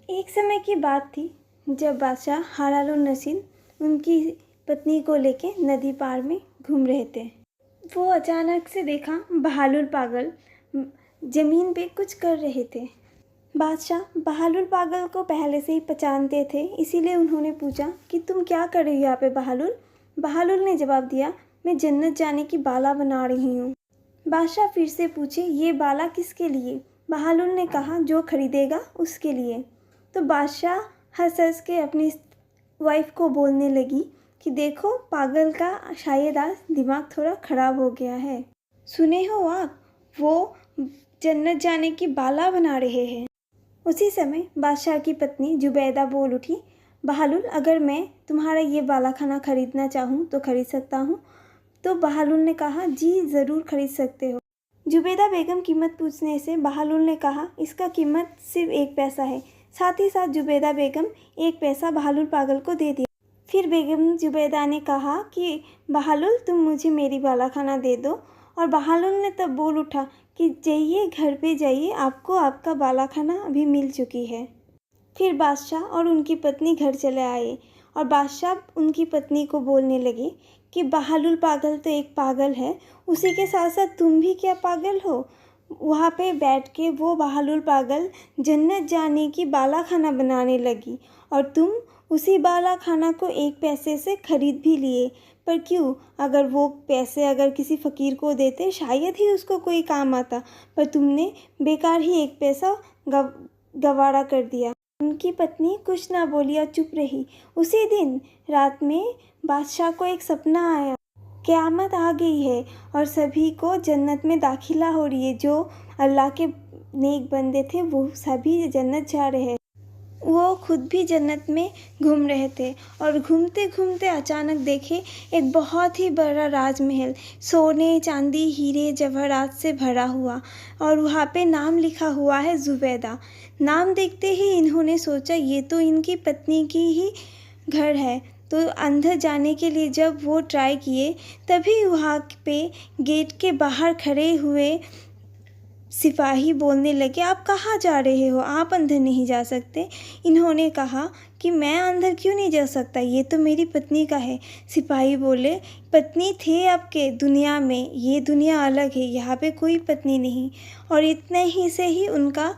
एक समय की बात थी जब बादशाह हारून रशीद उनकी पत्नी को लेके नदी पार में घूम रहे थे। वो अचानक से देखा बहालुल पागल ज़मीन पे कुछ कर रहे थे। बादशाह बहालुल पागल को पहले से ही पहचानते थे, इसीलिए उन्होंने पूछा कि तुम क्या कर रही हो यहाँ पे बहालुल। बहालुल ने जवाब दिया, मैं जन्नत जाने की बाला बना रही हूँ। बादशाह फिर से पूछे, ये बाला किसके लिए। बहालुल ने कहा, जो खरीदेगा उसके लिए। तो बादशाह हंस हंस के अपनी वाइफ को बोलने लगी कि देखो, पागल का शायद आज दिमाग थोड़ा ख़राब हो गया है। सुने हो आप, वो जन्नत जाने की बाला बना रहे हैं। उसी समय बादशाह की पत्नी जुबैदा बोल उठी, बहालुल, अगर मैं तुम्हारा ये बाला खाना ख़रीदना चाहूँ तो ख़रीद सकता हूँ। तो बहालुल ने कहा, जी ज़रूर ख़रीद सकते हो। जुबैदा बेगम कीमत पूछने से बहालुल ने कहा, इसका कीमत सिर्फ 1 पैसा है। साथ ही साथ जुबैदा बेगम 1 पैसा बहालुल पागल को दे दिया। फिर बेगम जुबैदा ने कहा कि बहालुल, तुम मुझे मेरी बाला खाना दे दो। और बहालुल ने तब बोल उठा कि जाइए, घर पे जाइए, आपको आपका बाला खाना अभी मिल चुकी है। फिर बादशाह और उनकी पत्नी घर चले आए और बादशाह उनकी पत्नी को बोलने लगे कि बहालुल पागल तो एक पागल है, उसी के साथ साथ तुम भी क्या पागल हो। वहाँ पे बैठ के वो बहालुल पागल जन्नत जाने की बाला खाना बनाने लगी और तुम उसी बाला खाना को 1 पैसे से ख़रीद भी लिए। पर क्यों, अगर वो पैसे अगर किसी फ़कीर को देते शायद ही उसको कोई काम आता, पर तुमने बेकार ही 1 पैसा गवारा कर दिया। उनकी पत्नी कुछ ना बोली और चुप रही। उसी दिन रात में बादशाह को एक सपना आया, क़यामत आ गई है और सभी को जन्नत में दाखिला हो रही है। जो अल्लाह के नेक बंदे थे वो सभी जन्नत जा रहे हैं। वो खुद भी जन्नत में घूम रहे थे और घूमते घूमते अचानक देखे एक बहुत ही बड़ा राजमहल, सोने चांदी हीरे जवाहरात से भरा हुआ, और वहाँ पे नाम लिखा हुआ है जुबैदा। नाम देखते ही इन्होंने सोचा ये तो इनकी पत्नी की ही घर है। तो अंदर जाने के लिए जब वो ट्राई किए, तभी वहाँ पे गेट के बाहर खड़े हुए सिपाही बोलने लगे, आप कहाँ जा रहे हो, आप अंदर नहीं जा सकते। इन्होंने कहा कि मैं अंदर क्यों नहीं जा सकता, ये तो मेरी पत्नी का है। सिपाही बोले, पत्नी थे आपके दुनिया में, ये दुनिया अलग है, यहाँ पे कोई पत्नी नहीं। और इतने ही से ही उनका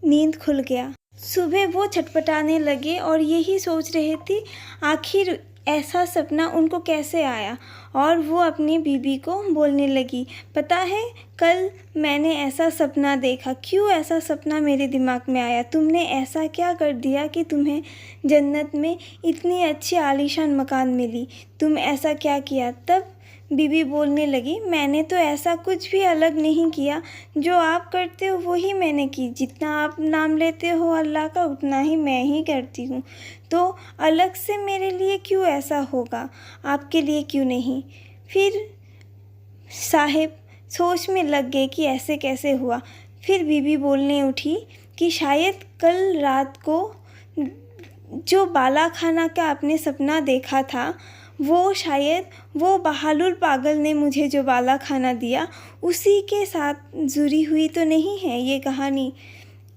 नींद खुल गया। सुबह वो छटपटाने लगे और यही सोच रहे थे आखिर ऐसा सपना उनको कैसे आया। और वो अपनी बीबी को बोलने लगी, पता है कल मैंने ऐसा सपना देखा। क्यों ऐसा सपना मेरे दिमाग में आया, तुमने ऐसा क्या कर दिया कि तुम्हें जन्नत में इतनी अच्छी आलीशान मकान मिली, तुम ऐसा क्या किया। तब बीबी बोलने लगी, मैंने तो ऐसा कुछ भी अलग नहीं किया, जो आप करते हो वही मैंने की। जितना आप नाम लेते हो अल्लाह का, उतना ही मैं ही करती हूँ। तो अलग से मेरे लिए क्यों ऐसा होगा, आपके लिए क्यों नहीं। फिर साहिब सोच में लग गए कि ऐसे कैसे हुआ। फिर बीबी बोलने उठी कि शायद कल रात को जो बाला खाना का आपने सपना देखा था, वो शायद वो बहालुल पागल ने मुझे जो बाला खाना दिया उसी के साथ जुड़ी हुई तो नहीं है ये कहानी।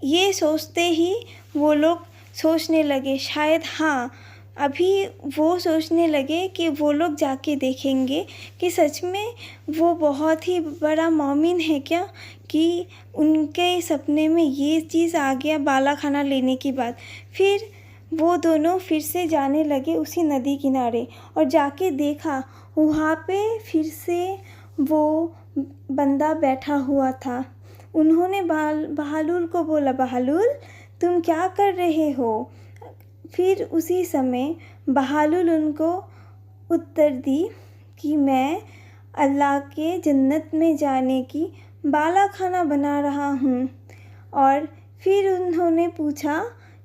ये सोचते ही वो लोग सोचने लगे, शायद हाँ, अभी वो सोचने लगे कि वो लोग जाके देखेंगे कि सच में वो बहुत ही बड़ा मोमिन है क्या, कि उनके सपने में ये चीज़ आ गया बाला खाना लेने की बाद। फिर वो दोनों फिर से जाने लगे उसी नदी किनारे और जाके देखा वहाँ पे फिर से वो बंदा बैठा हुआ था। उन्होंने बहालुल को बोला, बहालुल तुम क्या कर रहे हो। फिर उसी समय बहालुल उनको उत्तर दी कि मैं अल्लाह के जन्नत में जाने की बाला खाना बना रहा हूँ। और फिर उन्होंने पूछा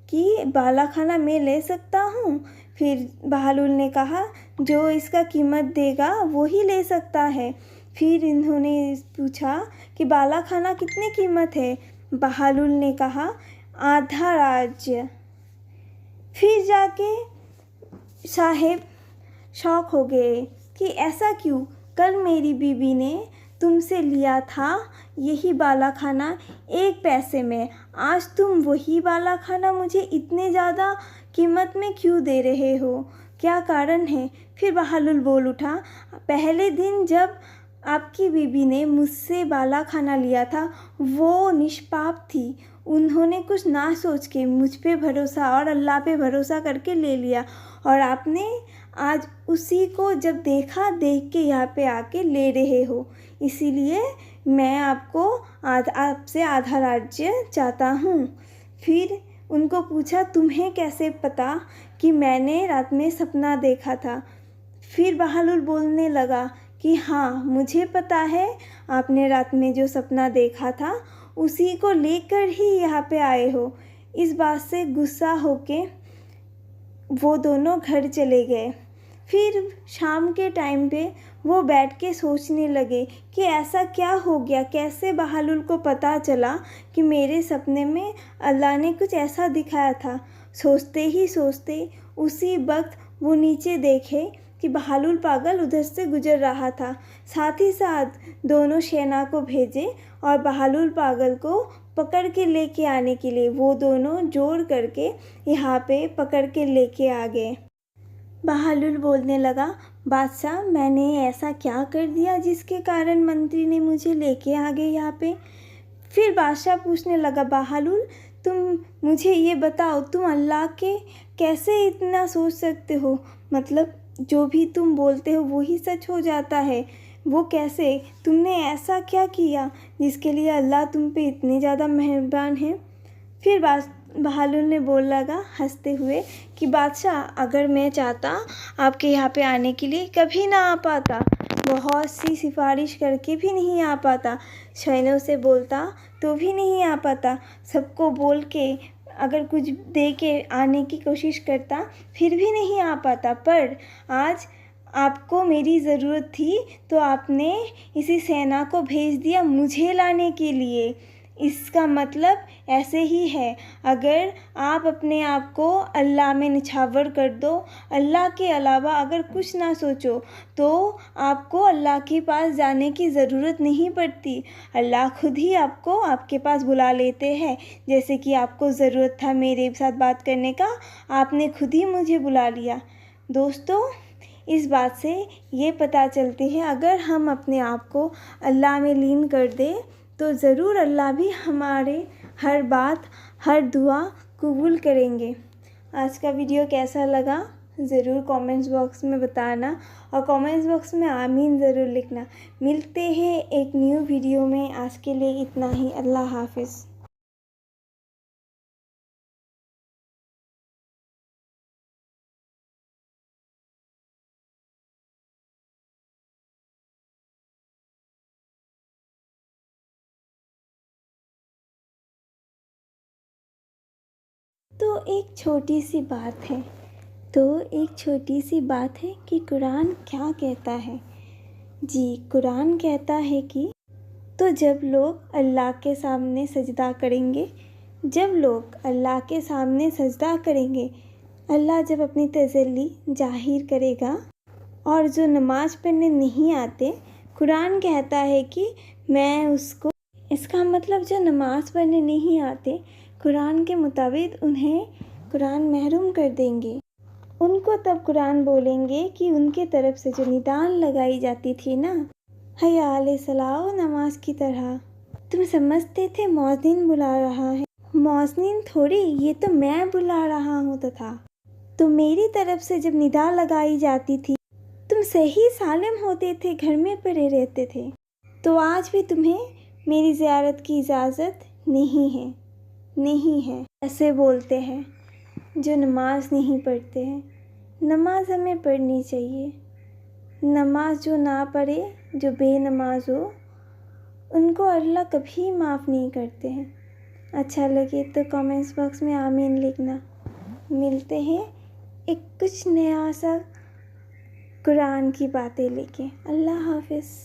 कि बाला खाना मैं ले सकता हूँ। फिर बहालुल ने कहा, जो इसका कीमत देगा वो ही ले सकता है। फिर इन्होंने पूछा कि बाला खाना कितने कीमत है। बहालुल ने कहा, आधा राज्य। फिर जाके साहिब शौक हो गए कि ऐसा क्यों, कल मेरी बीवी ने तुमसे लिया था यही बाला खाना 1 पैसे में, आज तुम वही बाला खाना मुझे इतने ज़्यादा कीमत में क्यों दे रहे हो, क्या कारण है? फिर बहालुल बोल उठा, पहले दिन जब आपकी बीबी ने मुझसे बाला खाना लिया था वो निष्पाप थी, उन्होंने कुछ ना सोच के मुझ पे भरोसा और अल्लाह पे भरोसा करके ले लिया, और आपने आज उसी को जब देखा देख के यहाँ पे आके ले रहे हो, इसीलिए मैं आपसे आधा राज्य चाहता हूँ। फिर उनको पूछा, तुम्हें कैसे पता कि मैंने रात में सपना देखा था? फिर बहालुल बोलने लगा कि हाँ, मुझे पता है आपने रात में जो सपना देखा था उसी को लेकर ही यहाँ पे आए हो। इस बात से गुस्सा होके वो दोनों घर चले गए। फिर शाम के टाइम पे वो बैठ के सोचने लगे कि ऐसा क्या हो गया, कैसे बहालुल को पता चला कि मेरे सपने में अल्लाह ने कुछ ऐसा दिखाया था। सोचते ही सोचते उसी वक्त वो नीचे देखे कि बहालुल पागल उधर से गुजर रहा था। साथ ही साथ दोनों सेना को भेजे और बहालुल पागल को पकड़ के लेके आने के लिए वो दोनों जोड़ करके यहाँ पे पकड़ के लेके आ गए। बहालुल बोलने लगा, बादशाह मैंने ऐसा क्या कर दिया जिसके कारण मंत्री ने मुझे लेके आ गए यहाँ पे? फिर बादशाह पूछने लगा, बहालुल तुम मुझे ये बताओ, तुम अल्लाह के कैसे इतना सोच सकते हो? मतलब जो भी तुम बोलते हो वही सच हो जाता है, वो कैसे? तुमने ऐसा क्या किया जिसके लिए अल्लाह तुम पे इतने ज़्यादा मेहरबान है? फिर बहालुल ने बोल लगा हंसते हुए कि बादशाह अगर मैं चाहता आपके यहाँ पे आने के लिए कभी ना आ पाता, बहुत सी सिफारिश करके भी नहीं आ पाता, शहनों से बोलता तो भी नहीं आ पाता, सबको बोल के अगर कुछ दे के आने की कोशिश करता फिर भी नहीं आ पाता, पर आज आपको मेरी ज़रूरत थी तो आपने इसी सेना को भेज दिया मुझे लाने के लिए। इसका मतलब ऐसे ही है, अगर आप अपने आप को अल्लाह में निछावर कर दो, अल्लाह के अलावा अगर कुछ ना सोचो, तो आपको अल्लाह के पास जाने की ज़रूरत नहीं पड़ती। अल्लाह खुद ही आपको आपके पास बुला लेते हैं। जैसे कि आपको ज़रूरत था मेरे साथ बात करने का, आपने खुद ही मुझे बुला लिया। दोस्तों, इस बात से ये पता चलती है अगर हम अपने आप को अल्लाह में लीन कर दें तो ज़रूर अल्लाह भी हमारे हर बात, हर दुआ कबूल करेंगे। आज का वीडियो कैसा लगा ज़रूर कमेंट्स बॉक्स में बताना, और कमेंट्स बॉक्स में आमीन ज़रूर लिखना। मिलते हैं एक न्यू वीडियो में, आज के लिए इतना ही। अल्लाह हाफिज़। तो एक छोटी सी बात है कि कुरान क्या कहता है। जी, कुरान कहता है कि तो जब लोग अल्लाह के सामने सजदा करेंगे, अल्लाह जब अपनी तसल्ली जाहिर करेगा, और जो नमाज़ पढ़ने नहीं आते, कुरान कहता है कि मैं उसको, इसका मतलब जो नमाज़ पढ़ने नहीं आते, कुरान के मुताबिक उन्हें कुरान महरूम कर देंगे। उनको तब कुरान बोलेंगे कि उनके तरफ से जो निदान लगाई जाती थी ना, हया अले सलाओ नमाज की तरह, तुम समझते थे मौज़िन बुला रहा है, मौज़िन थोड़ी, ये तो मैं बुला रहा हूँ। तथा तो मेरी तरफ से जब निदा लगाई जाती थी तुम सही सालिम होते थे, घर में पड़े रहते थे। तो आज भी तुम्हें मेरी ज़ियारत की इजाज़त नहीं है। ऐसे बोलते हैं जो नमाज नहीं पढ़ते हैं। नमाज हमें पढ़नी चाहिए। नमाज जो ना पढ़े, जो बेनमाज हो, उनको अल्लाह कभी माफ़ नहीं करते हैं। अच्छा लगे तो कमेंट्स बॉक्स में आमीन लिखना। मिलते हैं एक कुछ नया सा कुरान की बातें लेके। अल्लाह हाफिज़।